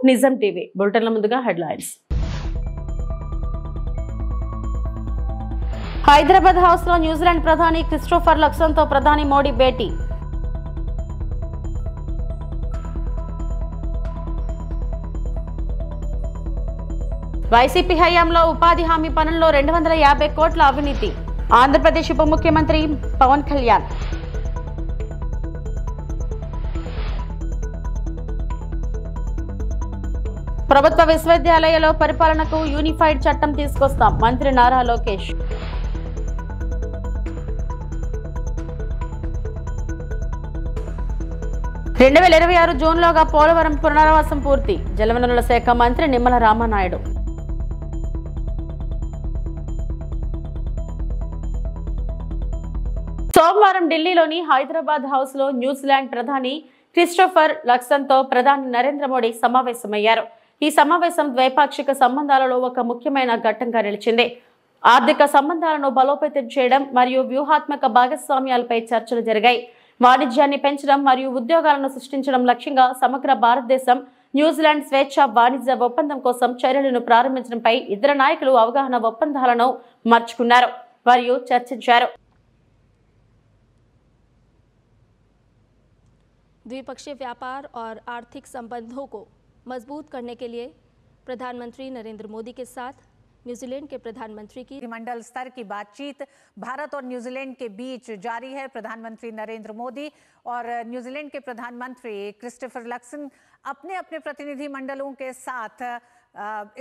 నిజం టీవీ బులెటిన్ల ముందుగా headlines. Hyderabad house లో న్యూజిలాండ్ ప్రధాని క్రిస్టోఫర్ లక్సన్ తో ప్రధాని మోడీ భేటీ. వైసీపీ హయాంలో ఉపాధి హామీ పనుల్లో 250 కోట్ల అవినీతి. ఆంధ్రప్రదేశ్ ఉప ముఖ్యమంత్రి పవన్ కళ్యాణ్. ప్రభుత్వ విశ్వవిద్యాలయాల్లో పరిపాలనకు యూనిఫైడ్ చట్టం తీసుకొస్తాం మంత్రి నారా లోకేష్. జూన్లోగా పోలవరం పునరావాసం పూర్తి. జలవనరుల శాఖ మంత్రి నిమ్మల రామానాయుడు. సోమవారం ఢిల్లీలోని హైదరాబాద్ హౌస్ లో న్యూజిలాండ్ ప్రధాని క్రిస్టోఫర్ లక్సన్ తో ప్రధాని నరేంద్ర మోడీ సమావేశమయ్యారు. ఈ సమావేశం ద్వైపాక్షిక సంబంధాలలో ఒక ముఖ్యమైన ఘట్టంగా నిలిచింది. ఆర్థిక సంబంధాలను బలోపేతం చేయడం మరియు వ్యూహాత్మక భాగస్వామ్యాలపై చర్చలు జరిగాయి. వాణిజ్యాన్ని పెంచడం మరియు ఉద్యోగాలను సృష్టించడం లక్ష్యంగా సమగ్ర భారతదేశం న్యూజిలాండ్ స్వేచ్ఛ వాణిజ్య ఒప్పందం కోసం చర్యలను ప్రారంభించడంపై ఇద్దరు నాయకులు అవగాహన ఒప్పందాలను మార్చుకున్నారు మరియు చర్చించారు. द्विपक्षीय व्यापार और आर्थिक संबंधों को मजबूत करने के लिए प्रधानमंत्री नरेंद्र मोदी के साथ न्यूजीलैंड के प्रधानमंत्री की मंडल स्तर की बातचीत भारत और न्यूजीलैंड के बीच जारी है। प्रधानमंत्री नरेंद्र मोदी और न्यूजीलैंड के प्रधानमंत्री क्रिस्टोफर लक्सन अपने अपने प्रतिनिधि मंडलों के साथ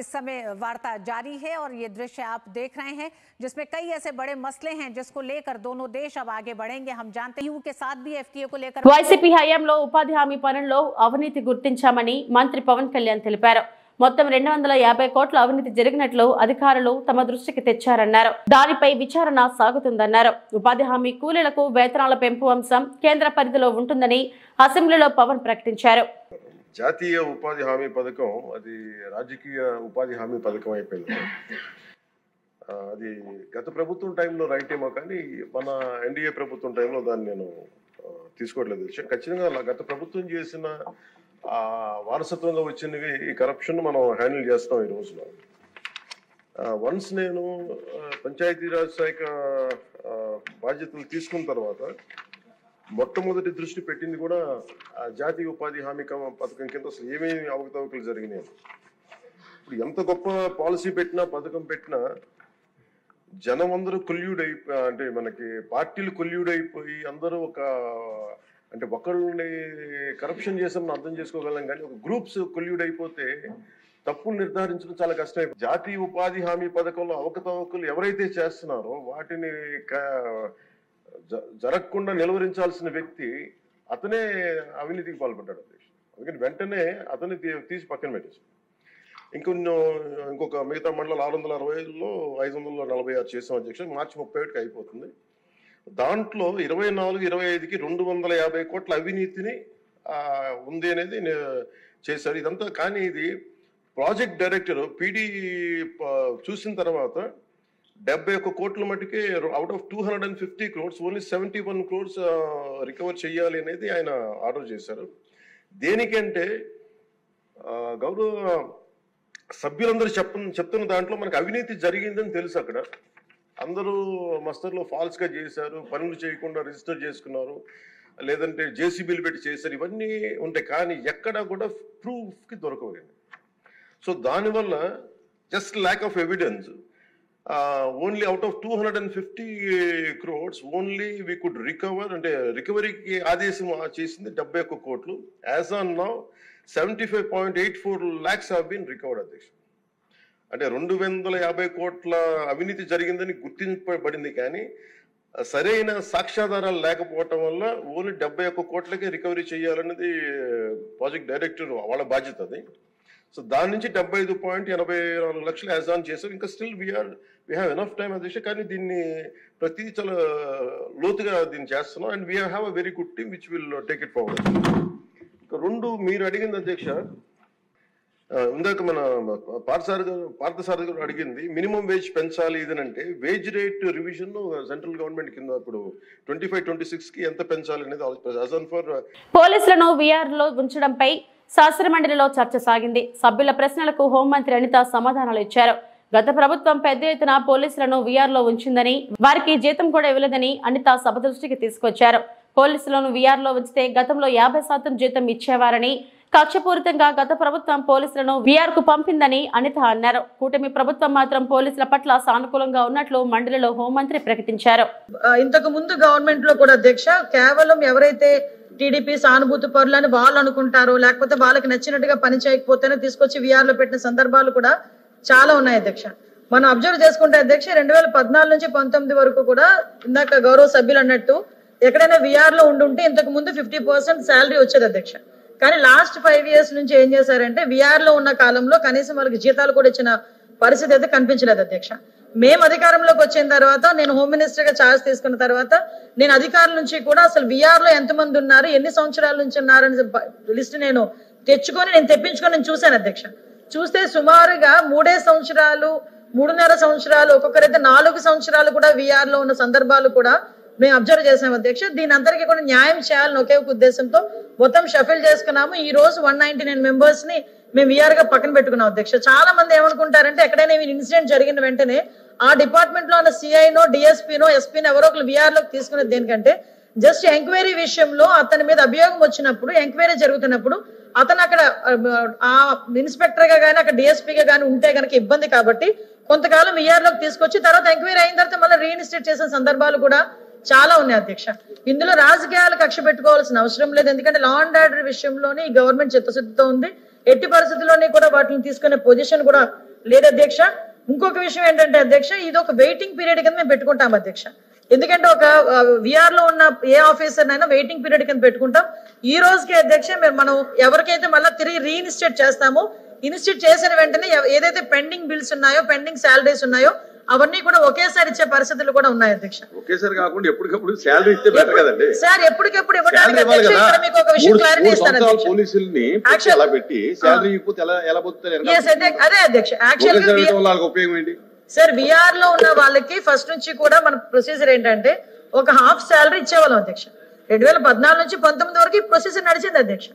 इस समय वार्ता जारी है और ये दृश्य आप देख रहे हैं जिसमें कई ऐसे बड़े मसले हैं जिसको लेकर दोनों देश अब आगे बढ़ेंगे। हम जानते हैं के साथ भी एफटीए को लेकर వైసీపీ హయాంలో ఉపాధి హామీ పనుల్లో అవినీతి గుర్తించామని మంత్రి పవన్ కళ్యాణ్ తెలిపారు. మొత్తం 250 కోట్ల అవినీతి జరిగినట్లు అధికారులు తమ దృష్టికి తెచ్చారన్నారు. దానిపై విచారణ సాగుతుందన్నారు. ఉపాధి హామీ కూలీలకు వేతనాల పెంపు అంశం కేంద్ర పరిధిలో ఉంటుందని అసెంబ్లీలో పవన్ ప్రకటించారు. జాతీయ ఉపాధి హామీ పథకం అది రాజకీయ ఉపాధి హామీ పథకం అయిపోయింది. అది గత ప్రభుత్వం టైంలో రైట్ ఏమో కానీ మన ఎన్డీఏ ప్రభుత్వం టైంలో దాన్ని నేను తీసుకోవట్లేదు. ఖచ్చితంగా గత ప్రభుత్వం చేసిన వారసత్వంగా వచ్చినవి ఈ కరప్షన్ మనం హ్యాండిల్ చేస్తాం ఈ రోజున. వన్స్ నేను పంచాయతీరాజ్ శాఖ బాధ్యతలు తీసుకున్న తర్వాత మొట్టమొదటి దృష్టి పెట్టింది కూడా జాతీయ ఉపాధి హామీ పథకం కింద అసలు ఏమేమి అవకతవకలు జరిగినాయి. ఇప్పుడు ఎంత గొప్ప పాలసీ పెట్టినా పథకం పెట్టినా జనం అందరూ కొల్యూడ్ అయిపోయి అంటే మనకి పార్టీలు కొల్యూడ్ అయిపోయి అందరూ ఒక అంటే ఒకళ్ళని కరప్షన్ చేసామని అర్థం చేసుకోగలం కానీ ఒక గ్రూప్స్ కొల్యూడ్ అయిపోతే తప్పులు నిర్ధారించడం చాలా కష్టం. జాతీయ ఉపాధి హామీ పథకంలో అవకతవకలు ఎవరైతే చేస్తున్నారో వాటిని జరగకుండా నిలువరించాల్సిన వ్యక్తి అతనే అవినీతికి పాల్పడ్డాడు అధ్యక్షుడు. అందుకని వెంటనే అతన్ని తీసి పక్కన పెట్టేసి ఇంకొక మిగతా మండలాలు 665లో 546 చేసాం అధ్యక్షుడు. మార్చి 31కి అయిపోతుంది. దాంట్లో 24-25కి 250 కోట్ల అవినీతిని ఉంది అనేది చేశారు. ఇదంతా కానీ ఇది ప్రాజెక్ట్ డైరెక్టర్ పీడీ చూసిన తర్వాత 71 కోట్ల మటుకే out of 250 crores only 71 crores recover చేయాలి అనేది ఆయన ఆర్డర్ చేశారు. దేనికంటే గౌరవ సభ్యులందరూ చెప్తున్న దాంట్లో మనకు అవినీతి జరిగిందని తెలుసు. అక్కడ అందరూ మస్తర్లో ఫాల్స్గా చేశారు, పనులు చేయకుండా రిజిస్టర్ చేసుకున్నారు, లేదంటే జేసీబీలు పెట్టి చేశారు, ఇవన్నీ ఉంటాయి. కానీ ఎక్కడా కూడా ప్రూఫ్కి దొరకలేదు. సో దానివల్ల just lack of evidence only out of 250 crores only we could recover అంటే రికవరీకి ఆదేశం చేసింది 71 కోట్లు. As on now 75.84 lakhs have been recovered అధ్యక్షుడు. అంటే 250 కోట్ల అవినీతి జరిగిందని గుర్తింపబడింది కానీ సరైన సాక్ష్యాధారాలు లేకపోవటం వల్ల ఓన్లీ 71 కోట్లకే రికవరీ చేయాలన్నది ప్రాజెక్ట్ డైరెక్టర్ వాళ్ళ బాధ్యత అది. సో దాని నుంచి 75.84 లక్షలు యాజ్ ఆన్ చేశారు. ఇంకా still we have enough time అధ్యక్ష. కానీ దీన్ని ప్రతిదీ చాలా లోతుగా దీన్ని చేస్తున్నాం and we have a very good team which will take it forward. ఇంకా రెండు మీరు అడిగింది అధ్యక్ష, ఇందాక మన పార్థసారథి గారు అడిగింది మినిమం వేజ్ పెంచాలి ఇదనంటే wage rate revision central government కింద ఇప్పుడు 25-26కి ఎంత పెంచాలి అనేది పోలీసులను విఆర్ లో ఉంచడంపై శాసనమండలిలో చర్చ సాగింది. సభ్యుల ప్రశ్నలకు హోంమంత్రి అనిత సమాధానాలు ఇచ్చారు. గత ప్రభుత్వం పెద్ద ఎత్తున పోలీసులను వీఆర్లో ఉంచిందని, వారికి జీతం కూడా ఇవ్వలేదని అనిత సభ దృష్టికి తీసుకొచ్చారు. పోలీసులను వీఆర్లో ఉంచితే గతంలో 50% జీతం ఇచ్చేవారని, కక్షపూరితంగా గత ప్రభుత్వం పోలీసులను వీఆర్ కు పంపిందని అనిత అన్నారు. కూటమి ప్రభుత్వం మాత్రం పోలీసుల పట్ల సానుకూలంగా ఉన్నట్లు మండలిలో హోంమంత్రి ప్రకటించారు. ఇంతకు ముందు గవర్నమెంట్ లో కూడా అధ్యక్ష కేవలం ఎవరైతే టీడీపీ సానుభూతి పరులని వాళ్ళు అనుకుంటారో, లేకపోతే వాళ్ళకి నచ్చినట్టుగా పని చేయకపోతేనే తీసుకొచ్చి వీఆర్ లో పెట్టిన సందర్భాలు కూడా చాలా ఉన్నాయి అధ్యక్ష. మనం అబ్జర్వ్ చేసుకుంటే అధ్యక్ష 2014 నుంచి 19 వరకు కూడా ఇందాక గౌరవ సభ్యులు అన్నట్టు ఎక్కడైనా వీఆర్ లో ఉండుంటే ఇంతకు ముందు 50% శాలరీ వచ్చేది అధ్యక్ష. కానీ లాస్ట్ 5 years నుంచి ఏం చేశారంటే వీఆర్ లో ఉన్న కాలంలో కనీసం వాళ్ళకి జీతాలు కూడా ఇచ్చిన పరిస్థితి అయితే కనిపించలేదు అధ్యక్ష. మేము అధికారంలోకి వచ్చిన తర్వాత, నేను హోమ్ మినిస్టర్ గా ఛార్జ్ తీసుకున్న తర్వాత, నేను అధికారుల నుంచి కూడా అసలు వీఆర్ లో ఎంతమంది ఉన్నారు, ఎన్ని సంవత్సరాల నుంచి ఉన్నారని లిస్ట్ నేను తెప్పించుకొని నేను చూశాను అధ్యక్ష. చూస్తే సుమారుగా 3 సంవత్సరాలు, 3.5 సంవత్సరాలు, ఒక్కొక్కరైతే 4 సంవత్సరాలు కూడా వీఆర్ లో ఉన్న సందర్భాలు కూడా మేము అబ్జర్వ్ చేసాం అధ్యక్ష. దీని అందరికీ కూడా న్యాయం చేయాలని ఒకే ఒక ఉద్దేశంతో మొత్తం షఫిల్ చేసుకున్నాము. ఈ రోజు 199 మెంబర్స్ ని మేము వీఆర్ గా పక్కన పెట్టుకున్నాం అధ్యక్ష. చాలా మంది ఏమనుకుంటారంటే ఎక్కడైనా ఇన్సిడెంట్ జరిగిన వెంటనే ఆ డిపార్ట్మెంట్ లో ఉన్న సిఐనో, డిఎస్పీనో, ఎస్పీనో ఎవరో ఒకరు వీఆర్ లోకి తీసుకునేది దేనికంటే జస్ట్ ఎంక్వైరీ విషయంలో అతని మీద అభియోగం వచ్చినప్పుడు, ఎంక్వైరీ జరుగుతున్నప్పుడు అతను అక్కడ ఆ ఇన్స్పెక్టర్ గా గానీ, అక్కడ డిఎస్పీగా గానీ ఉంటే గనక ఇబ్బంది కాబట్టి కొంతకాలం వీఆర్ లోకి తీసుకొచ్చి తర్వాత ఎంక్వైరీ అయిన తర్వాత మళ్ళీ రీఇన్స్టేట్ చేసిన సందర్భాలు కూడా చాలా ఉన్నాయి అధ్యక్ష. ఇందులో రాజకీయాలు కక్ష పెట్టుకోవాల్సిన అవసరం లేదు. ఎందుకంటే లా అండ్ ఆర్డర్ విషయంలోనే ఈ గవర్నమెంట్ చిత్తశుద్ధితో ఉంది. ఎట్టి పరిస్థితుల్లోనే కూడా వాటిని తీసుకునే పొజిషన్ కూడా లేదు అధ్యక్ష. ఇంకొక విషయం ఏంటంటే అధ్యక్ష, ఇది ఒక వెయిటింగ్ పీరియడ్ కింద మేము పెట్టుకుంటాం అధ్యక్ష. ఎందుకంటే ఒక వీఆర్ లో ఉన్న ఏ ఆఫీసర్ అయినా వెయిటింగ్ పీరియడ్ కింద పెట్టుకుంటాం. ఈ రోజుకి అధ్యక్ష మనం ఎవరికైతే మళ్ళీ తిరిగి రీఇన్స్టేట్ చేస్తామో, ఇన్స్టిట్యూట్ చేసిన వెంటనే ఏదైతే పెండింగ్ బిల్స్ ఉన్నాయో, పెండింగ్ శాలరీస్ ఉన్నాయో అవన్నీ కూడా ఒకేసారి ఇచ్చే పరిస్థితులు కూడా ఉన్నాయి అధ్యక్ష. ఒకేసారి కాకుండా ఎప్పటికప్పుడు శాలరీ ఇస్తే బెటర్ కదండి సార్. ఎప్పటికప్పుడు ఇవ్వడానికి అధ్యక్ష ఇక్కడ మీకు ఒక విషయం క్లారిటీ ఇస్తాను అధ్యక్ష. పోలీసుల్ని అలా పెట్టి శాలరీ ఇవ్వకపోతే ఎలా పోతారు? అదే అధ్యక్ష. యాక్చువల్గా ఉపయోగం ఏంటి సార్, వీఆర్ లో ఉన్న వాళ్ళకి ఫస్ట్ నుంచి కూడా మన ప్రొసీజర్ ఏంటంటే ఒక హాఫ్ శాలరీ ఇచ్చేవాళ్ళం అధ్యక్ష. 2014 నుంచి 19 వరకు ఈ ప్రొసీజర్ నడిచింది అధ్యక్ష.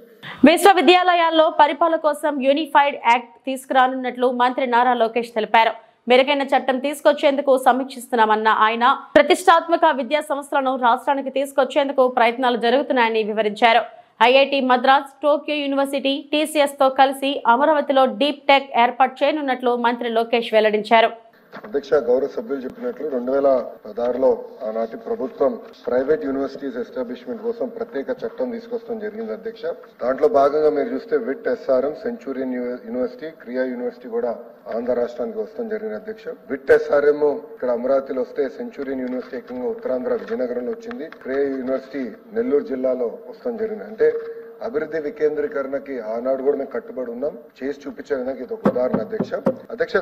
విశ్వవిద్యాలయాల్లో పరిపాలన కోసం యూనిఫైడ్ యాక్ట్ తీసుకురానున్నట్లు మంత్రి నారా లోకేష్ తెలిపారు. మెరుగైన చట్టం తీసుకొచ్చేందుకు సమీక్షిస్తున్నామన్న ఆయన ప్రతిష్టాత్మక విద్యా సంస్థలను రాష్ట్రానికి తీసుకొచ్చేందుకు ప్రయత్నాలు జరుగుతున్నాయని వివరించారు. IIT Madras, Tokyo university, TCS తో కలిసి అమరావతిలో డీప్ టెక్ ఏర్పాటు చేయనున్నట్లు మంత్రి లోకేష్ వెల్లడించారు. అధ్యక్ష, గౌరవ సభ్యులు చెప్పినట్లు 2016లో ఆనాటి ప్రభుత్వం ప్రైవేట్ యూనివర్సిటీస్ ఎస్టాబ్లిష్మెంట్ కోసం ప్రత్యేక చట్టం తీసుకొస్తాం జరిగింది అధ్యక్ష. దాంట్లో భాగంగా మీరు చూస్తే విట్ ఎస్ఆర్ఎం, సెంచూరియన్ యూనివర్సిటీ, క్రియా యూనివర్సిటీ కూడా ఆంధ్ర రాష్ట్రానికి వస్తాం జరిగింది అధ్యక్ష. విట్ ఎస్ఆర్ఎం ఇక్కడ అమరావతిలో వస్తే, సెంచూరియన్ యూనివర్సిటీ ఏకంగా ఉత్తరాంధ్ర విజయనగరంలో వచ్చింది, క్రియా యూనివర్సిటీ నెల్లూరు జిల్లాలో వస్తాం జరిగింది. అంటే అభివృద్ధి వికేంద్రీకరణకి ఆనాడు కూడా మేము కట్టుబడి ఉన్నాం, చేసి చూపించే విధంగా ఇది ఒక ఉదాహరణ అధ్యక్ష.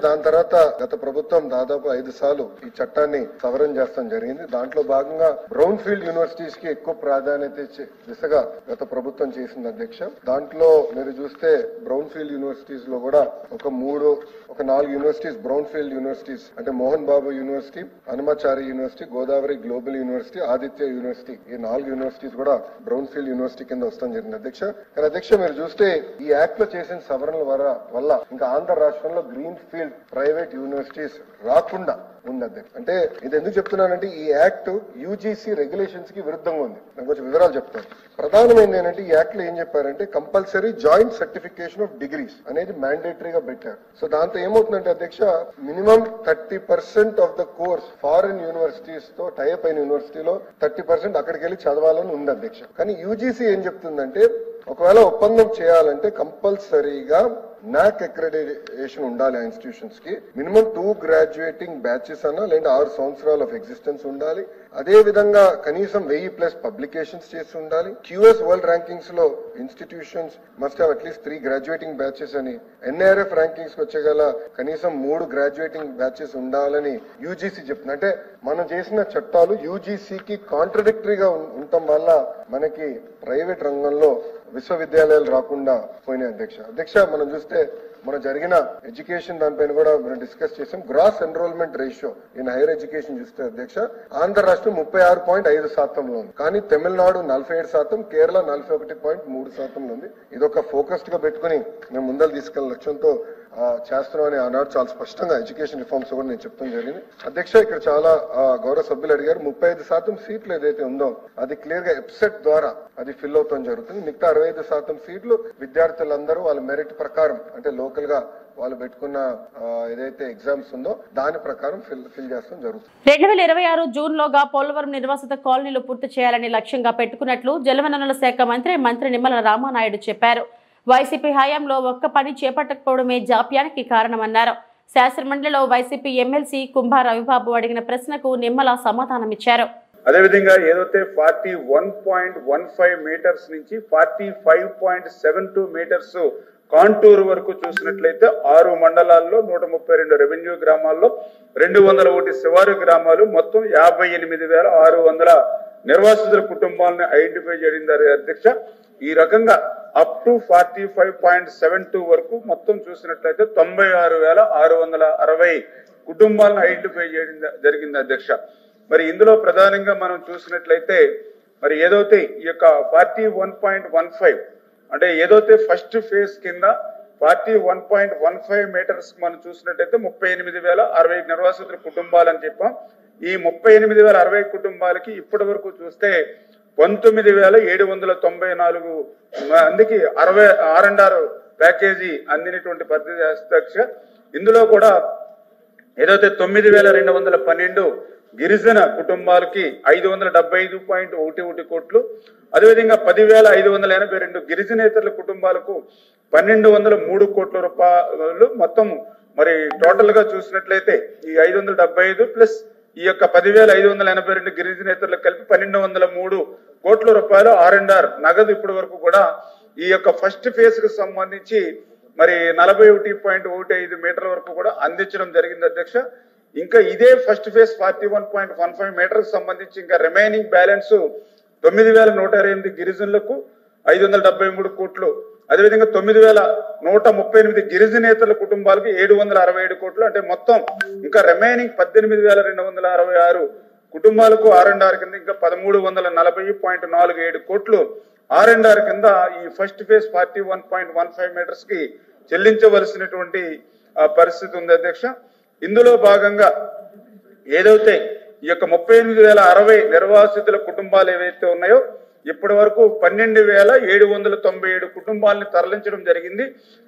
దాని తర్వాత గత ప్రభుత్వం దాదాపు 5 సార్లు ఈ చట్టాన్ని సవరణ చేస్తాం జరిగింది. దాంట్లో భాగంగా బ్రౌన్ ఫీల్డ్ యూనివర్సిటీస్ కి ఎక్కువ ప్రాధాన్యత ఇచ్చే దిశగా గత ప్రభుత్వం చేసింది అధ్యక్ష. దాంట్లో మీరు చూస్తే బ్రౌన్ ఫీల్డ్ యూనివర్సిటీస్ లో కూడా ఒక 4 యూనివర్సిటీస్ బ్రౌన్ ఫీల్డ్ యూనివర్సిటీస్ అంటే Mohan Babu university, Hanumachari university, Godavari global university, Aditya university, ఈ 4 యూనివర్సిటీస్ కూడా బ్రౌన్ ఫీల్డ్ యూనివర్సిటీ కింద వస్తాం జరిగింది అధ్యక్ష. కానీ అధ్యక్ష, మీరు చూస్తే ఈ యాక్ట్ లో చేసిన సవరణల వల్ల ఇంకా ఆంధ్ర రాష్ట్రంలో గ్రీన్ ఫీల్డ్ ప్రైవేట్ యూనివర్సిటీస్ రాకుండా ఉంది అధ్యక్ష. అంటే ఇది ఎందుకు చెప్తున్నానంటే ఈ యాక్ట్ యూజీసీ రెగ్యులేషన్స్ కి విరుద్ధంగా ఉంది. నేను కొంచెం వివరాలు చెప్తాను. ప్రధానమైనది ఏంటంటే ఈ యాక్ట్ లో ఏం చెప్పారంటే compulsory joint certification of degrees అనేది మ్యాండేటరీగా పెట్టారు. సో దాంతో ఏమవుతుందంటే అధ్యక్ష, minimum 30% of the course foreign universities తో టైప్ అయిన యూనివర్సిటీలో 30% అక్కడికి వెళ్ళి చదవాలని ఉంది అధ్యక్ష. కానీ యూజీసీ ఏం చెప్తుందంటే ఒకవేళ ఒప్పందం చేయాలంటే కంపల్సరీగా NAC అక్రెడిటేషన్ ఉండాలి ఆ ఇన్స్టిట్యూషన్స్ కి. మినిమం 2 గ్రాడ్యుయేటింగ్ బ్యాచెస్ అన్నా లేదా 6 సంవత్సరాలు ఆఫ్ ఎగ్జిస్టెన్స్ ఉండాలి. అదే విధంగా కనీసం 1000+ పబ్లికేషన్స్ చేసి ఉండాలి. QS వరల్డ్ ర్యాంకింగ్స్ లో institutions must have at least 3 graduating batches అని, NIRF ర్యాంకింగ్స్ వచ్చేగల కనీసం 3 గ్రాడ్యుయేటింగ్ బ్యాచెస్ ఉండాలని యూజీసీ చెప్తుంది. అంటే మనం చేసిన చట్టాలు యూజీసీకి కాంట్రడిక్టరీగా ఉండటం వల్ల మనకి ప్రైవేట్ రంగంలో విశ్వవిద్యాలయాలు రాకుండా పోయినాయి అధ్యక్ష మనం చూస్తే మన జరిగిన ఎడ్యుకేషన్ దానిపైన కూడా మనం డిస్కస్ చేసాం. Gross enrolment ratio in higher education చూస్తే అధ్యక్ష ఆంధ్ర రాష్ట్రం 36.5% ఉంది, కానీ తమిళనాడు 47%, కేరళ 41.3% ఉంది. ఇదొక ఫోకస్డ్ గా పెట్టుకుని మేము ముందలు తీసుకెళ్లే లక్ష్యంతో చేస్తున్నామని ఆనాడు చాలా స్పష్టంగా ఎడ్యుకేషన్ రిఫార్మ్స్ కూడా నేను చెప్తాం జరిగింది. అధ్యక్ష ఇక్కడ చాలా గౌరవ సభ్యులు అడిగారు, 35% సీట్లు ఏదైతే ఉందో అది క్లియర్ గా ఎప్సెట్ ద్వారా అది ఫిల్ అవుతాం జరుగుతుంది. మిగతా 65% సీట్లు విద్యార్థులందరూ వాళ్ళ మెరిట్ ప్రకారం అంటే లోకల్ గా వాళ్ళు పెట్టుకున్న ఏదైతే ఎగ్జామ్స్ ఉందో దాని ప్రకారం ఫిల్ చేస్తాం జరుగుతుంది. 2026 జూన్ లోగా పోలవరం నిర్వాసిత కాలనీలు పూర్తి చేయాలని లక్ష్యంగా పెట్టుకున్నట్లు జలవనరుల శాఖ మంత్రి నిమ్మల రామానాయుడు చెప్పారు. వైసీపీ హయాంలో ఒక్క పని చేపట్టకపోవడమే జాప్యానికి కారణమన్నారు. శాసనమండలిలో వైసీపీ ఎమ్మెల్సీ కుంభా రవిబాబు అడిగిన ప్రశ్నకు నిమ్మల సమాధానమిచ్చారు. అదేవిధంగా ఏదైతే 41.15 మీటర్స్ నుంచి 45.72 మీటర్స్ కాంటూర్ వరకు చూసినట్లయితే 6 మండలాల్లో 132 రెవెన్యూ గ్రామాల్లో 201 శివారు గ్రామాలు మొత్తం 58,600 నిర్వాసితుల కుటుంబాలను ఐడెంటిఫై చేయడం అధ్యక్ష. ఈ రకంగా అప్ టు 45.72 వరకు మొత్తం చూసినట్లయితే 96,660 కుటుంబాలను ఐడెంటిఫై చేయడం జరిగింది అధ్యక్ష. మరి ఇందులో ప్రధానంగా మనం చూసినట్లయితే మరి ఏదైతే ఈ యొక్క 41.15 అంటే ఏదైతే ఫస్ట్ ఫేజ్ కింద 41.15 మీటర్స్ మనం చూసినట్లయితే 38,060 నిర్వాసితుల కుటుంబాలు అని చెప్పాం. ఈ 38,060 కుటుంబాలకి ఇప్పటి వరకు చూస్తే 19,794 మందికి 66 ప్యాకేజీ అందినటువంటి పరిస్థితి అధ్యక్ష. ఇందులో కూడా ఏదైతే 9,212 గిరిజన కుటుంబాలకి 575.11 కోట్లు, అదేవిధంగా 10,582 గిరిజనేతరుల కుటుంబాలకు 1,203 కోట్ల రూపాయలు మొత్తం. మరి టోటల్ గా చూసినట్లయితే ఈ 575 ప్లస్ ఈ యొక్క 10,582 గిరిజనేతరులకు కలిపి 1,203 కోట్ల రూపాయలు R&R నగదు ఇప్పటి వరకు కూడా ఈ యొక్క ఫస్ట్ ఫేజ్ కు సంబంధించి మరి 41.15 మీటర్ల వరకు కూడా అందించడం జరిగింది అధ్యక్ష. ఇంకా ఇదే ఫస్ట్ ఫేజ్ 41.15 మీటర్ సంబంధించి ఇంకా రిమైనింగ్ బ్యాలెన్స్ 9,128 గిరిజనులకు 573 కోట్లు, అదేవిధంగా 9,138 గిరిజనేతల కుటుంబాలకు 767 కోట్లు, అంటే మొత్తం ఇంకా రిమైనింగ్ 18,266 కుటుంబాలకు R&R కింద ఇంకా 1,340.47 కోట్లు R&R కింద ఈ ఫస్ట్ ఫేజ్ 41.15 మీటర్స్ కి చెల్లించవలసినటువంటి పరిస్థితి ఉంది అధ్యక్ష. ఇందులో భాగంగా ఏదైతే ఈ యొక్క 38,060 నిర్వాసితుల కుటుంబాలు ఏవైతే ఉన్నాయో ఇప్పటి వరకు 12,797 కుటుంబాలని తరలించడం జరిగింది.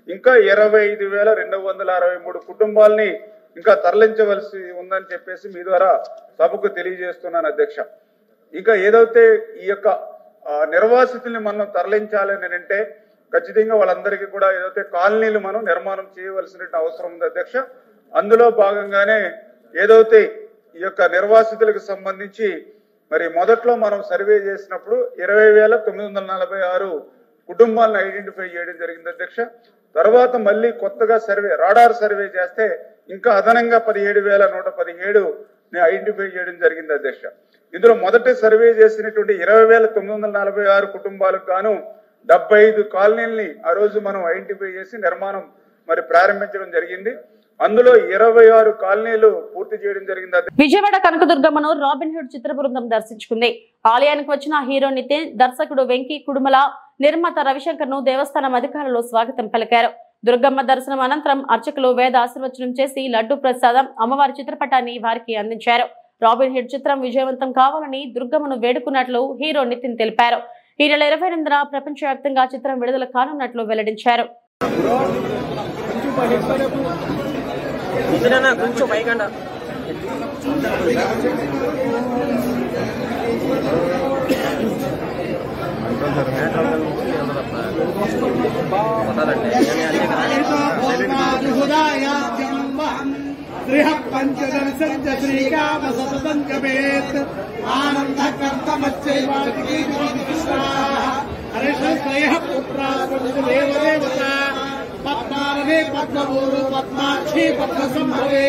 ఇంకా 25,263 కుటుంబాలని ఇంకా తరలించవలసి ఉందని చెప్పేసి మీ ద్వారా సభకు తెలియజేస్తున్నాను అధ్యక్ష. ఇంకా ఏదైతే ఈ యొక్క నిర్వాసితుల్ని మనం తరలించాలని అంటే ఖచ్చితంగా వాళ్ళందరికీ కూడా ఏదైతే కాలనీలు మనం నిర్మాణం చేయవలసిన అవసరం ఉంది అధ్యక్ష. అందులో భాగంగానే ఏదైతే ఈ యొక్క నిర్వాసితులకు సంబంధించి మరి మొదట్లో మనం సర్వే చేసినప్పుడు 20,946 కుటుంబాలను ఐడెంటిఫై చేయడం జరిగింది అధ్యక్ష. తర్వాత మళ్ళీ కొత్తగా రాడార్ సర్వే చేస్తే ఇంకా అదనంగా 17,117 ఐడెంటిఫై చేయడం జరిగింది అధ్యక్ష. ఇందులో మొదటి సర్వే చేసినటువంటి 20,946 కుటుంబాలకు గాను 75 కాలనీల్ని ఆ రోజు మనం ఐడెంటిఫై చేసి నిర్మాణం మరి ప్రారంభించడం జరిగింది. అందులో 26 కాలనీలు పూర్తి చేయడం జరిగింది. విజయవాడ కనకదుర్గమ్మను రాబిన్హుడ్ చిత్ర బృందం దర్శించుకుంది. ఆలయానికి వచ్చిన హీరో నితిన్, దర్శకుడు వెంకీ కుడుమల, నిర్మాత రవిశంకర్ ను దేవస్థానం అధికారులు స్వాగతం పలికారు. దుర్గమ్మ దర్శనం అనంతరం అర్చకులు వేద ఆశీర్వచనం చేసి లడ్డు ప్రసాదం, అమ్మవారి చిత్రపటాన్ని వారికి అందించారు. రాబిన్హుడ్ చిత్రం విజయవంతం కావాలని దుర్గమ్మను వేడుకున్నట్లు హీరో నితిన్ తెలిపారు. ఈ నెల 28న ప్రపంచవ్యాప్తంగా చిత్రం విడుదల కానున్నట్లు వెల్లడించారు. కొంచెం పైకండా పంచదర్శన శ్రీకామ సతతం జపేత్ ఆనంద కర్తమచ్చైవాహరిశ్రేయ పుత్రాదేవత పద్మారవే పద్మభూరు పద్మాక్షి పద్మసంభవే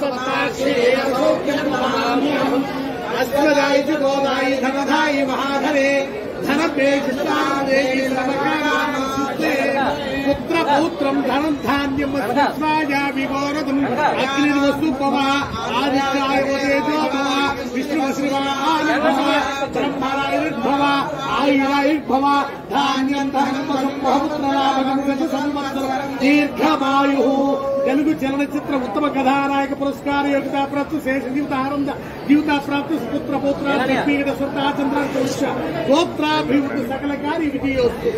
పద్మాక్షి అస్మదాయి గోదాయి ధనధాయి మహాధరే ధన పుత్రపౌత్రం ధనం ధాన్యం విగోరదం అగ్నిర్వస్తుపవ ఆదిత్యాయ తేజోభవ విష్ణుశివానుభవ బ్రహ్మరాయుర్భవ ఆయురాయుర్భవ ధాన్యం ధనం సంపుత్రలాభం సంవత్సరం దీర్ఘమాయు. తెలుగు చలనచిత్ర ఉత్తమ కథానాయక పురస్కార యోగితా ప్రాప్తు శేష జీవితానంద జీవితా ప్రాప్తు పుత్ర పౌత్ర సుతాచంద్ర గోత్రాభివృద్ధి సకల కార్య విజయోస్తు.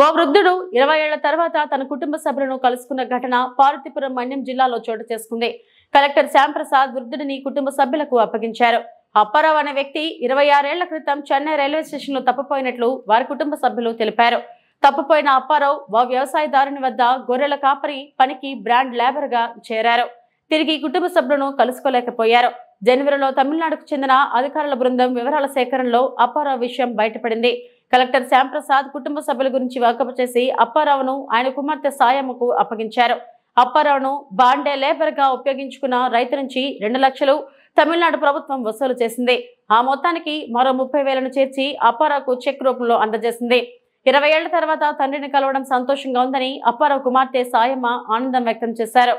ఓ వృద్ధుడు 20 ఏళ్ల తర్వాత తన కుటుంబ సభ్యులను కలుసుకున్న ఘటన పార్వతీపురం మన్యం జిల్లాలో చోటు చేసుకుంది. కలెక్టర్ శ్యాంప్రసాద్ వృద్ధుడిని కుటుంబ సభ్యులకు అప్పగించారు. అప్పారావు అనే వ్యక్తి 26 ఏళ్ల క్రితం చెన్నై రైల్వే స్టేషన్ లో తప్పిపోయినట్లు వారి కుటుంబ సభ్యులు తెలిపారు. తప్పిపోయిన అప్పారావు ఓ వ్యవసాయదారుని వద్ద గొర్రెల కాపరి పనికి బ్రాండ్ లేబర్ గా చేరారు. తిరిగి కుటుంబ సభ్యులను కలుసుకోలేకపోయారు. జనవరిలో తమిళనాడుకు చెందిన అధికారుల బృందం వివరాల సేకరణలో అప్పారావు విషయం బయటపడింది. కలెక్టర్ శ్యాంప్రసాద్ కుటుంబ సభ్యుల గురించి వాకపు చేసి అప్పారావును ఆయన కుమార్తె సాయమ్మకు అప్పగించారు. అప్పారావును బాండే లేబర్ గా ఉపయోగించుకున్న రైతు నుంచి 2 లక్షలు తమిళనాడు ప్రభుత్వం వసూలు చేసింది. ఆ మొత్తానికి మరో 30,000ను చేర్చి అప్పారావుకు చెక్ రూపంలో అందజేసింది. 20 ఏళ్ల తర్వాత తండ్రిని కలవడం సంతోషంగా ఉందని అప్పారావు కుమార్తె సాయమ్మ ఆనందం వ్యక్తం చేశారు.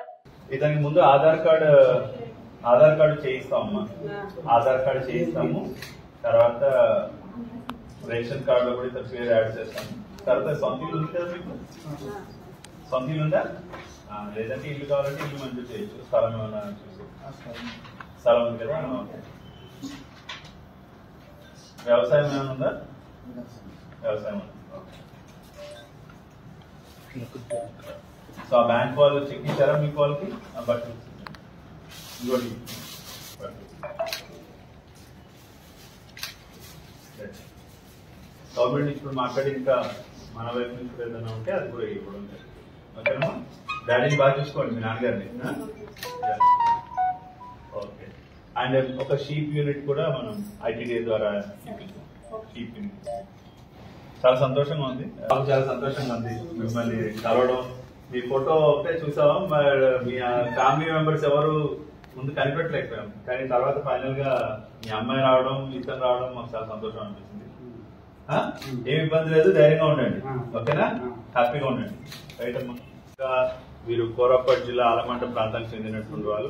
ఇతనికి ముందు ఆధార్ కార్డు చేయిస్తామమ్మా. ఆధార్ కార్డు చేయిస్తాము. తర్వాత రేషన్ కార్డులో కూడా ఇతర పేరు యాడ్ చేస్తాము. తర్వాత సొంత ఇల్లు ఉంది కదా మీకు? సొంత ఇల్లు ఉందా? లేదంటే ఇల్లు కావాలంటే ఇల్లు మంజూరు చేయొచ్చు. స్థలం ఏమైనా చూసి స్థలం ఉంది కదా. వ్యవసాయం ఏమైనా ఉందా? వ్యవసాయం ఉంది. సో ఆ బ్యాంక్ వాళ్ళు చెక్ ఇచ్చారా మీకు? వాళ్ళకి బట్టి ఇంకోటి గవర్నమెంట్ ఇప్పుడు మాట్లాడి ఇంకా మన వైపు నుంచి ఏదైనా ఉంటే అది కూడా ఇవ్వడం. ఓకేనా? డాడీని బాగా చూసుకోండి, మీ నాన్నగారిని. ఓకే. అండ్ ఒక షీప్ యూనిట్ కూడా మనం ఐటీడీ ద్వారా షీప్ యూనిట్. చాలా సంతోషంగా ఉంది. చాలా సంతోషంగా ఉంది మిమ్మల్ని కలవడం. మీ ఫోటో ఒకటే చూసాం. మీ ఫ్యామిలీ మెంబర్స్ ఎవరు ముందు కనిపెట్టలేకపోయాం, కానీ తర్వాత ఫైనల్ గా మీ అమ్మాయి రావడం, ఇతను రావడం మాకు చాలా సంతోషం అనిపిస్తుంది. ఏమి ఇబ్బంది లేదు, ధైర్యంగా ఉండండి. ఓకేనా? హ్యాపీగా ఉండండి. రైట్ అమ్మా. వీరు కోరాపట్ జిల్లా ఆలమంట ప్రాంతానికి చెందినటువంటి వాళ్ళు.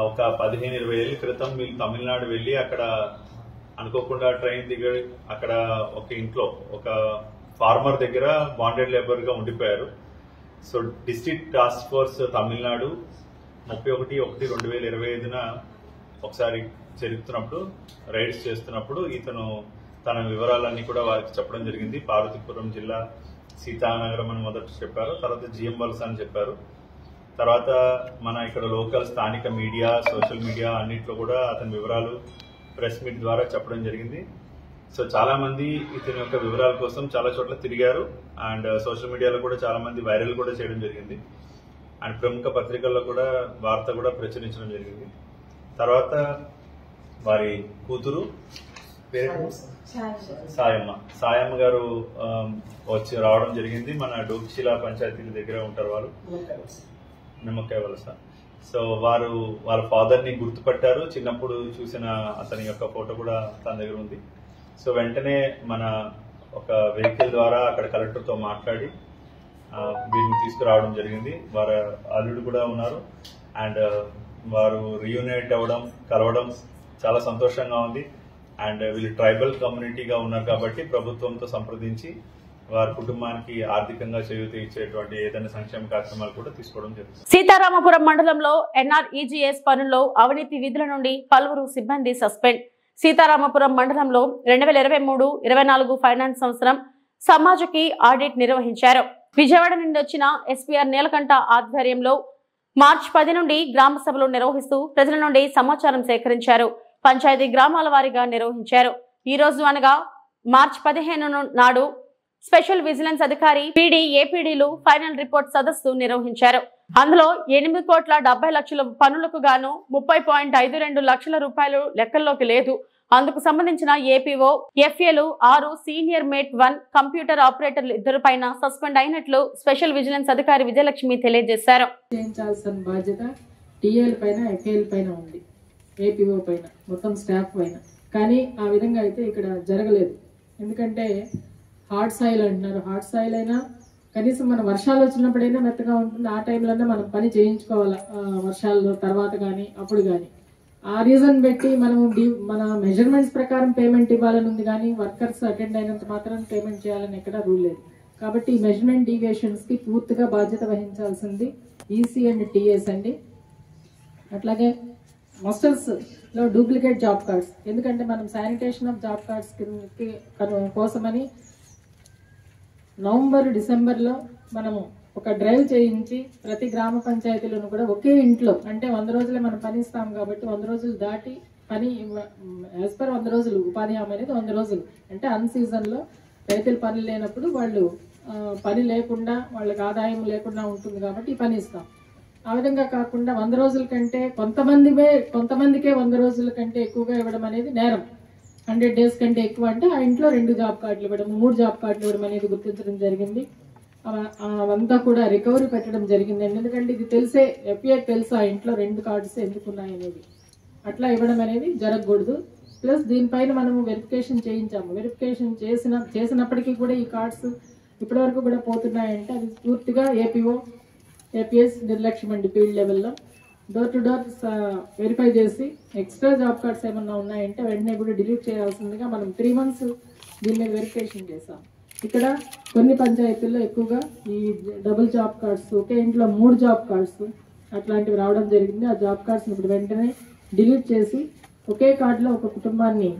ఒక 15-20 ఏళ్ల క్రితం వీళ్ళు తమిళనాడు వెళ్లి అక్కడ అనుకోకుండా ట్రైన్ దిగి అక్కడ ఒక ఇంట్లో ఒక ఫార్మర్ దగ్గర బాండెడ్ లేబర్ గా ఉండిపోయారు. So district task force Tamil Nadu 31/1/2025న ఒకసారి జరుగుతున్నప్పుడు రైడ్స్ చేస్తున్నప్పుడు ఇతను తన వివరాలన్నీ కూడా వారికి చెప్పడం జరిగింది. పార్వతీపురం జిల్లా సీతానగరం అని మొదట చెప్పారు, తర్వాత జిఎం వలస అని చెప్పారు. తర్వాత మన ఇక్కడ లోకల్ స్థానిక మీడియా, సోషల్ మీడియా అన్నింటిలో కూడా అతని వివరాలు ప్రెస్ మీట్ ద్వారా చెప్పడం జరిగింది. సో చాలా మంది ఇతని యొక్క వివరాల కోసం చాలా చోట్ల తిరిగారు. అండ్ సోషల్ మీడియాలో కూడా చాలా మంది వైరల్ కూడా చేయడం జరిగింది. అండ్ ప్రముఖ పత్రికల్లో కూడా వార్త కూడా ప్రచురించడం జరిగింది. తర్వాత వారి కూతురు సాయమ్మ గారు వచ్చి రావడం జరిగింది. మన డోక్షిలా పంచాయతీ దగ్గర ఉంటారు వాళ్ళు, నిమ్మకాయ వలస. సో వారు వాళ్ళ ఫాదర్ ని గుర్తుపట్టారు. చిన్నప్పుడు చూసిన అతని యొక్క ఫోటో కూడా తన దగ్గర ఉంది. సో వెంటనే మన ఒక వెహికల్ ద్వారా అక్కడ కలెక్టర్ తో మాట్లాడి వీరిని తీసుకురావడం జరిగింది. వారి అల్లుడు కూడా ఉన్నారు. అండ్ వారు రీయూనైట్ అవ్వడం, కలవడం చాలా సంతోషంగా ఉంది. అండ్ వీళ్ళు ట్రైబల్ కమ్యూనిటీగా ఉన్నారు కాబట్టి ప్రభుత్వంతో సంప్రదించి వారి కుటుంబానికి ఆర్థికంగా చేయూత ఇచ్చేటువంటి ఏదైనా సంక్షేమ కార్యక్రమాలు కూడా తీసుకోవడం జరుగుతుంది. సీతారామపురం మండలంలో ఎన్ఆర్ఈజీఎస్ పనుల్లో అవినీతి విధుల నుండి పలువురు సిబ్బంది సస్పెండ్. సీతారామపురం మండలంలో 2023-24 ఫైనాన్స్ సంవత్సరం సమాజకి ఆడిట్ నిర్వహించారు. విజయవాడ నుండి వచ్చిన ఎస్పీఆర్ నీలకంఠ ఆధ్వర్యంలో మార్చి 10 నుండి గ్రామ సభలు నిర్వహిస్తూ ప్రజల నుండి సమాచారం సేకరించారు. పంచాయతీ గ్రామాల వారీగా నిర్వహించారు. ఈ రోజు అనగా మార్చి 15 నాడు స్పెషల్ విజిలెన్స్ అధికారి పీడీ, ఏపీడీలు ఫైనల్ రిపోర్ట్ సదస్సు నిర్వహించారు. అందులో 8,70,00,000 పనులకు గాను 30.52 లక్షల రూపాయలు లెక్కల్లోకి లేదు. అందుకు సంబంధించిన ఏపీఓ, ఎఫ్ఏలు 6, సీనియర్ మేట్ 1 కంప్యూటర్ ఆపరేటర్లు 2 పైన సస్పెండ్ అయినట్లు స్పెషల్ విజిలెన్స్ అధికారి విజయలక్ష్మి తెలియజేశారు. చేయించాల్సిన బాధ్యత టీఏల పైన, ఎఫ్ఏల పైన ఉంది. ఏపీఓ పైన, మొత్తం స్టాఫ్ పైన. కానీ ఆ విధంగా అయితే ఇక్కడ జరగలేదు. ఎందుకంటే హార్డ్ సాయిల్ అంటున్నారు. హార్డ్ సాయిల్ అయినా కనీసం మన వర్షాలు వచ్చినప్పుడైనా మెత్తగా ఉంటుంది. ఆ టైంలోనే మనం పని చేయించుకోవాలి, వర్షాల తర్వాత కానీ అప్పుడు కానీ. ఆ రీజన్ పెట్టి మనం మన మెజర్మెంట్స్ ప్రకారం పేమెంట్ ఇవ్వాలని ఉంది, కానీ వర్కర్స్ అటెండ్ అయినంత మాత్రం పేమెంట్ చేయాలని ఎక్కడ రూల్ లేదు. కాబట్టి ఈ మెజర్మెంట్ డీవియేషన్స్కి పూర్తిగా బాధ్యత వహించాల్సింది ఈసీ అండ్ టీఎస్ అండి. అట్లాగే మస్టర్స్లో డూప్లికేట్ జాబ్ కార్డ్స్, ఎందుకంటే మనం శానిటేషన్ ఆఫ్ జాబ్ కార్డ్స్ కోసమని నవంబర్ డిసెంబర్లో మనము ఒక డ్రైవ్ చేయించి ప్రతి గ్రామ పంచాయతీలను కూడా ఒకే ఇంట్లో, అంటే 100 రోజులే మనం పని ఇస్తాం కాబట్టి 100 రోజులు దాటి పని యాజ్ పర్ 100 రోజులు ఉపాధి హామీ అనేది 100 రోజులు, అంటే అన్ సీజన్లో రైతులు పని లేనప్పుడు వాళ్ళు పని లేకుండా వాళ్ళకి ఆదాయం లేకుండా ఉంటుంది కాబట్టి ఈ పని ఇస్తాం. ఆ విధంగా కాకుండా 100 రోజుల కంటే కొంతమందికే 100 రోజుల కంటే ఎక్కువగా ఇవ్వడం అనేది నేరం. 100 డేస్ కంటే ఎక్కువ అంటే ఆ ఇంట్లో 2 జాబ్ కార్డులు ఇవ్వడం, 3 జాబ్ కార్డులు ఇవ్వడం అనేది గుర్తించడం జరిగింది. అవంతా కూడా రికవరీ పెట్టడం జరిగిందండి. ఎందుకంటే ఇది తెలిసే ఎఫ్ఏకి తెలుసు ఆ ఇంట్లో 2 కార్డ్స్ ఎందుకు ఉన్నాయనేది. అట్లా ఇవ్వడం అనేది జరగకూడదు. ప్లస్ దీనిపైన మనము వెరిఫికేషన్ చేయించాము. వెరిఫికేషన్ చేసినప్పటికీ కూడా ఈ కార్డ్స్ ఇప్పటివరకు కూడా పోతున్నాయంటే అది పూర్తిగా ఏపీఎస్ నిర్లక్ష్యం అండి. ఫీల్డ్ లెవెల్లో డోర్ టు డోర్ వెరిఫై చేసి ఎక్స్ట్రా జాబ్ కార్డ్స్ ఏమన్నా ఉన్నాయంటే వెంటనే కూడా డిలీట్ చేయాల్సిందిగా మనం 3 months దీని మీద వెరిఫికేషన్ చేసాం. ఇక్కడ కొన్ని పంచాయతీల్లో ఎక్కువగా ఈ డబుల్ జాబ్ కార్డ్స్, ఒకే ఇంట్లో 3 జాబ్ కార్డ్స్ అట్లాంటివి రావడం జరిగింది. ఆ జాబ్ కార్డ్స్ని ఇప్పుడు వెంటనే డిలీట్ చేసి ఒకే కార్డులో ఒక కుటుంబాన్ని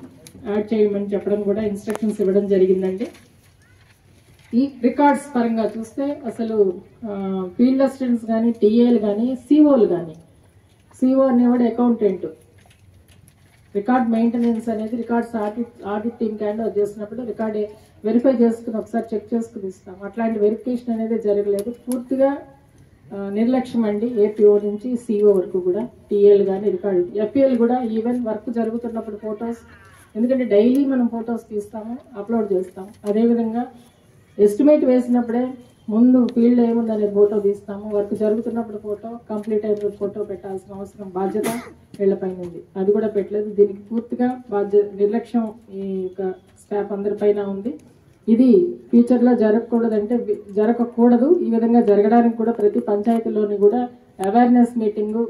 యాడ్ చేయమని చెప్పడం కూడా ఇన్స్ట్రక్షన్స్ ఇవ్వడం జరిగిందండి. ఈ రికార్డ్స్ పరంగా చూస్తే అసలు ఫీల్డ్ అసిస్టెంట్స్ కానీ, టీఏలు కానీ, సిఓలు కానీ, సిఓ అనేవాడు అకౌంటెంట్, రికార్డ్ మెయింటెనెన్స్ అనేది రికార్డ్స్ ఆడిట్ టీమ్ హ్యాండ్ చేసినప్పుడు రికార్డ్ వెరిఫై చేసుకుని ఒకసారి చెక్ చేసుకుని ఇస్తాం. అట్లాంటి వెరిఫికేషన్ అనేది జరగలేదు. పూర్తిగా నిర్లక్ష్యం అండి. ఏపీఓ నుంచి సిఓ వరకు కూడా, టీఏలు కానీ రికార్డు, ఎఫ్ఏలు కూడా ఈవెన్ వర్క్ జరుగుతున్నప్పుడు ఫొటోస్, ఎందుకంటే డైలీ మనం ఫొటోస్ తీస్తాము, అప్లోడ్ చేస్తాము. అదేవిధంగా ఎస్టిమేట్ వేసినప్పుడే ముందు ఫీల్డ్ ఏముందనే ఫోటో తీస్తాము, వర్క్ జరుగుతున్నప్పుడు ఫోటో, కంప్లీట్ అయిన ఫోటో పెట్టాల్సిన అవసరం బాధ్యత వీళ్ళపైన ఉంది. అది కూడా పెట్టలేదు. దీనికి పూర్తిగా నిర్లక్ష్యం ఈ యొక్క స్టాఫ్ అందరిపైన ఉంది. ఇది ఫ్యూచర్లో జరగకూడదు. ఈ విధంగా జరగడానికి కూడా ప్రతి పంచాయతీలోని కూడా అవేర్నెస్ మీటింగు,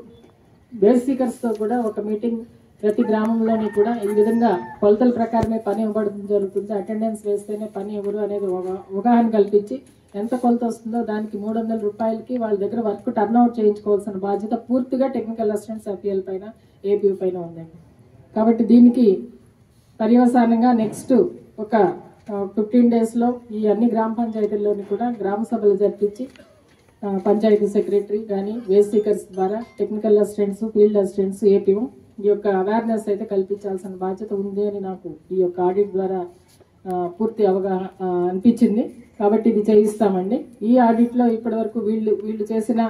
బేసికర్స్తో కూడా ఒక మీటింగ్ ప్రతి గ్రామంలోని కూడా ఈ విధంగా కొలతల ప్రకారమే పని ఇవ్వడం జరుగుతుంది. అటెండెన్స్ వేస్తేనే పని ఇవ్వరు అనేది అవగాహన కల్పించి ఎంత కొలత వస్తుందో దానికి 300 రూపాయలకి వాళ్ళ దగ్గర వర్క్ టర్న్అవుట్ చేయించుకోవాల్సిన బాధ్యత పూర్తిగా టెక్నికల్ అసిస్టెంట్స్ ఎఫ్ఏఎల్ పైన, ఏపీ పైన ఉందండి. కాబట్టి దీనికి పర్యవసానంగా నెక్స్ట్ ఒక 15 daysలో ఈ అన్ని గ్రామ పంచాయతీల్లోని కూడా గ్రామ సభలు జరిపించి పంచాయతీ సెక్రటరీ కానీ, వేస్ సీకర్స్ ద్వారా technical assistants, field assistants, APO ఈ యొక్క అవేర్నెస్ అయితే కల్పించాల్సిన బాధ్యత ఉంది అని నాకు ఈ యొక్క ఆడిట్ ద్వారా పూర్తి అవగాహన అనిపించింది. కాబట్టి ఇది చేయిస్తామండి. ఈ ఆడిట్లో ఇప్పటివరకు వీళ్ళు చేసిన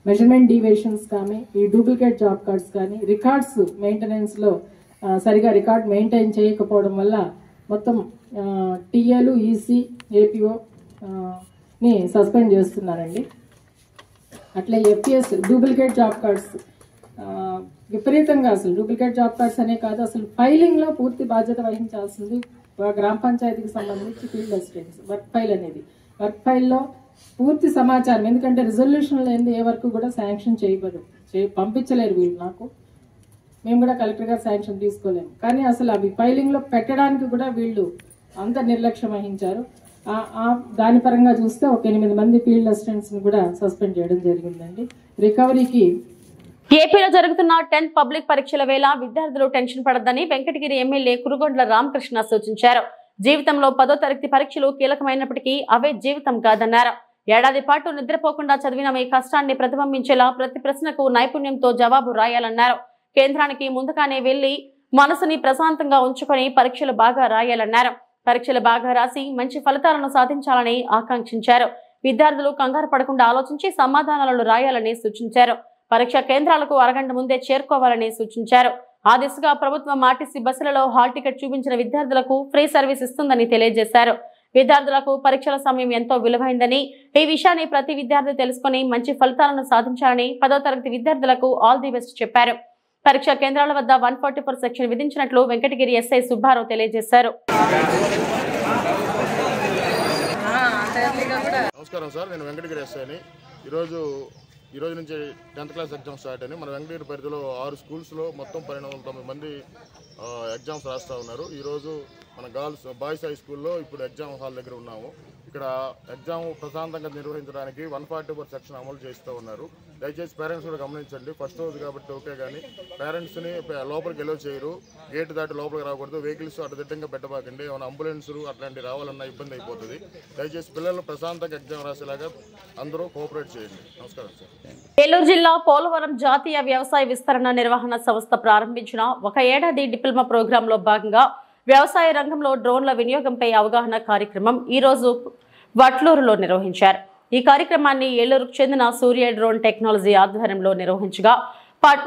మెజర్మెంట్ డీవియేషన్స్ కానీ, ఈ డూప్లికేట్ జాబ్ కార్డ్స్ కానీ, రికార్డ్స్ మెయింటెనెన్స్లో సరిగా రికార్డ్ మెయింటైన్ చేయకపోవడం వల్ల మొత్తం టీఏలు, ఈసీ, ఏపీఓని సస్పెండ్ చేస్తున్నారండి. అట్లా ఎఫ్పిఎస్ డూప్లికేట్ జాబ్ కార్డ్స్ విపరీతంగా, అసలు డూప్లికేట్ జాబ్ కార్డ్స్ అనే కాదు, అసలు ఫైలింగ్లో పూర్తి బాధ్యత వహించాల్సింది గ్రామ పంచాయతీకి సంబంధించి ఫీల్డ్ అసిస్టెంట్స్. వర్క్ ఫైల్ అనేది, వర్క్ ఫైల్లో పూర్తి సమాచారం, ఎందుకంటే రిజల్యూషన్ లేని ఏ వరకు కూడా శాంక్షన్ పంపించలేరు వీళ్ళు. మేము కూడా కలెక్టర్ గారు శాంక్షన్ తీసుకోలేము. కానీ అసలు అవి ఫైలింగ్లో పెట్టడానికి కూడా వీళ్ళు అంత నిర్లక్ష్యం వహించారు. దాని పరంగా చూస్తే ఒక 8 మంది ఫీల్డ్ అసిస్టెంట్స్ని కూడా సస్పెండ్ చేయడం జరిగిందండి. రికవరీకి ఏపీలో జరుగుతున్న 10th పబ్లిక్ పరీక్షల వేళ విద్యార్థులు టెన్షన్ పడద్దని వెంకటగిరి ఎమ్మెల్యే కురుగొండ్ల రామకృష్ణ సూచించారు. జీవితంలో 10వ తరగతి పరీక్షలు కీలకమైనప్పటికీ అవే జీవితం కాదన్నారు. ఏడాది పాటు నిద్రపోకుండా చదివిన మీ కష్టాన్ని ప్రతిబింబించేలా ప్రతి ప్రశ్నకు నైపుణ్యంతో జవాబు రాయాలన్నారు. కేంద్రానికి ముందుగానే వెళ్లి మనసుని ప్రశాంతంగా ఉంచుకొని పరీక్షలు బాగా రాయాలన్నారు. పరీక్షలు బాగా రాసి మంచి ఫలితాలను సాధించాలని ఆకాంక్షించారు. విద్యార్థులు కంగారు పడకుండా ఆలోచించి సమాధానాలను రాయాలని సూచించారు. పరీక్ష కేంద్రాలకు అరగంట ముందే చేరుకోవాలని సూచించారు. ఆ దిశగా ప్రభుత్వం ఆర్టీసీ బస్సులలో హాల్ టికెట్ చూపించిన విద్యార్థులకు ఫ్రీ సర్వీస్ ఇస్తుందని తెలియజేశారు. విద్యార్థులకు పరీక్షల సమయం ఎంతో విలువైందని, ఈ విషయాన్ని ప్రతి విద్యార్థి తెలుసుకుని మంచి ఫలితాలను సాధించాలని 10వ తరగతి విద్యార్థులకు ఆల్ ది బెస్ట్ చెప్పారు. పరీక్షా కేంద్రాల వద్ద 144 సెక్షన్ విధించినట్లు వెంకటగిరి ఎస్ఐ సుబ్బారావు తెలియజేశారు. నమస్కారం సార్, నేను వెంకటగిరి ఎస్ఐని. ఈరోజు నుంచి 10th క్లాస్ ఎగ్జామ్ స్టార్ట్ అని మన వెంకటగిరి పరిధిలో 6 స్కూల్స్లో మొత్తం 1290 మంది ఎగ్జామ్స్ రాస్తూ ఉన్నారు. ఈరోజు మన బాయ్స్ హై స్కూల్లో ఇప్పుడు ఎగ్జామ్ హాల్ దగ్గర ఉన్నాము. ఇక్కడ ఎగ్జామ్ ప్రశాంతంగా నిర్వహించడానికి 144 సెక్షన్ అమలు చేస్తూ ఉన్నారు. దయచేసి పేరెంట్స్ కూడా గమనించండి. ఫస్ట్ రోజు కాబట్టి ఓకే, కానీ పేరెంట్స్ని లోపలికి ఎలో చేయరు. గేట్ దాటి లోపలికి రాకూడదు. వెహికల్స్ అడ్డదిడ్డంగా పెట్టబాకండి. ఏమైనా అంబులెన్సులు అట్లాంటివి రావాలన్నా ఇబ్బంది అయిపోతుంది. దయచేసి పిల్లలు ప్రశాంతంగా ఎగ్జామ్ రాసేలాగా అందరూ కోఆపరేట్ చేయండి. నమస్కారం సార్. ఏలూరు జిల్లా పోలవరం జాతీయ వ్యవసాయ విస్తరణ నిర్వహణ సంస్థ ప్రారంభించిన ఒక ఏడాది డిప్లొమా ప్రోగ్రాంలో భాగంగా వ్యవసాయ రంగంలో డ్రోన్ల వినియోగంపై అవగాహన కార్యక్రమం ఈ రోజు వట్లూరులో నిర్వహించారు. ఈ కార్యక్రమాన్ని ఏలూరుకు చెందిన సూర్య డ్రోన్ టెక్నాలజీ ఆధ్వర్యంలో నిర్వహించగా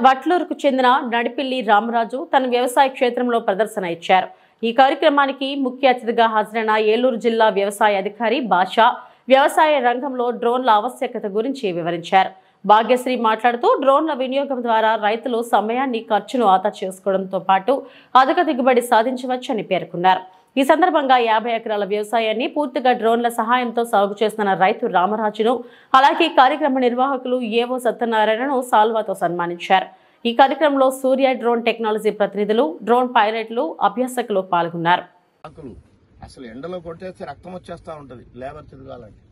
వట్లూరుకు చెందిన నడిపిల్లి రామరాజు తన వ్యవసాయ క్షేత్రంలో ప్రదర్శన ఇచ్చారు. ఈ కార్యక్రమానికి ముఖ్య అతిథిగా హాజరైన ఏలూరు జిల్లా వ్యవసాయ అధికారి భాషా వ్యవసాయ రంగంలో డ్రోన్ల ఆవశ్యకత గురించి వివరించారు. భాగ్యశ్రీ మాట్లాడుతూ డ్రోన్ల వినియోగం ద్వారా రైతులు సమయాన్ని ఖర్చును ఆదా చేసుకోవడంతో పాటు అధిక దిగుబడి సాధించవచ్చని పేర్కొన్నారు. ఈ సందర్భంగా 50 ఎకరాల వ్యవసాయాన్ని పూర్తిగా డ్రోన్ల సహాయంతో సాగు చేస్తున్న రైతు రామరాజును అలాగే కార్యక్రమ నిర్వాహకులు ఏవో సత్యనారాయణను సాల్వాతో సన్మానించారు. ఈ కార్యక్రమంలో సూర్య డ్రోన్ టెక్నాలజీ ప్రతినిధులు, డ్రోన్ పైలట్లు, అభ్యాసకులు పాల్గొన్నారు. అసలు ఎండలో కొట్టేస్తే రక్తం వచ్చేస్తా ఉంటది లేబర్ తిరగాలంటే,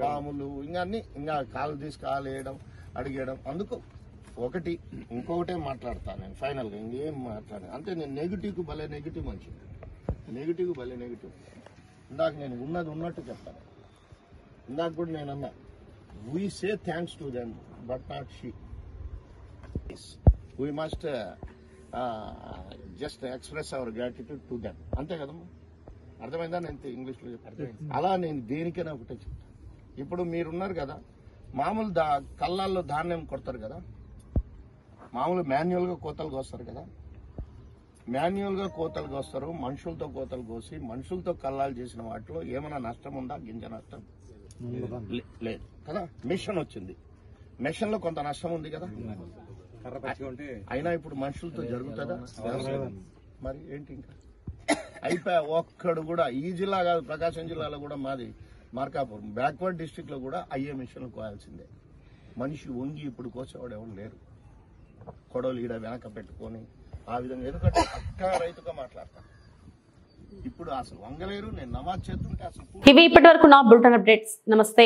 పాములు ఇంకా కాలు తీసి కాలు వేయడం అడిగేయడం. అందుకు ఇంకొకటే మాట్లాడతాను నేను ఫైనల్ గా, ఇంకేం మాట్లాడాను అంటే నేను నెగిటివ్ మనిషి. నెగిటివ్ ఇందాక నేను ఉన్నట్టు చెప్తాను. ఇందాక కూడా నేను అన్నా, we say thanks to them but not she. We must just express our gratitude to them. అంతే కదమ్మా, అర్థమైందా? నేను ఇంగ్లీష్లో చెప్తాను. అలా నేను దేనికైనా ఒకటే చెప్తాను. ఇప్పుడు మీరున్నారు కదా, మామూలు కళ్ళాల్లో ధాన్యం కొడతారు కదా, మామూలు మాన్యువల్గా కోతలు కోస్తారు కదా. మాన్యువల్గా కోతలు కోస్తారు, మనుషులతో కోతలు కోసి మనుషులతో కల్లాలు చేసిన వాటిలో ఏమైనా నష్టం ఉందా? గింజ నష్టం లేదు కదా. మిషన్ వచ్చింది, మిషన్ లో కొంత నష్టం ఉంది కదా. అయినా ఇప్పుడు మనుషులతో జరుగుతుందా? మరి ఏంటి ఇంకా అయిపోయా. ఒక్కడు కూడా ఈ జిల్లా కాదు, ప్రకాశం జిల్లాలో కూడా మాది మార్కాపురం బ్యాక్వర్డ్ డిస్ట్రిక్ట్ లో కూడా అయ్యే మిషన్లు కోయాల్సిందే. మనిషి వంగి ఇప్పుడు కోసేవాడు ఎవరు లేరు. కొడవలు ఈడ వెనక పెట్టుకొని ఆ విధంగా, ఎందుకంటే పక్కా రైతుగా మాట్లాడతాను. ఇప్పుడు అసలు వంగలేరు. నేను నమాజ్ చేస్తుంటే అసలు. ఇవి ఇప్పటి వరకు నా బులెటిన్ అప్డేట్స్. నమస్తే.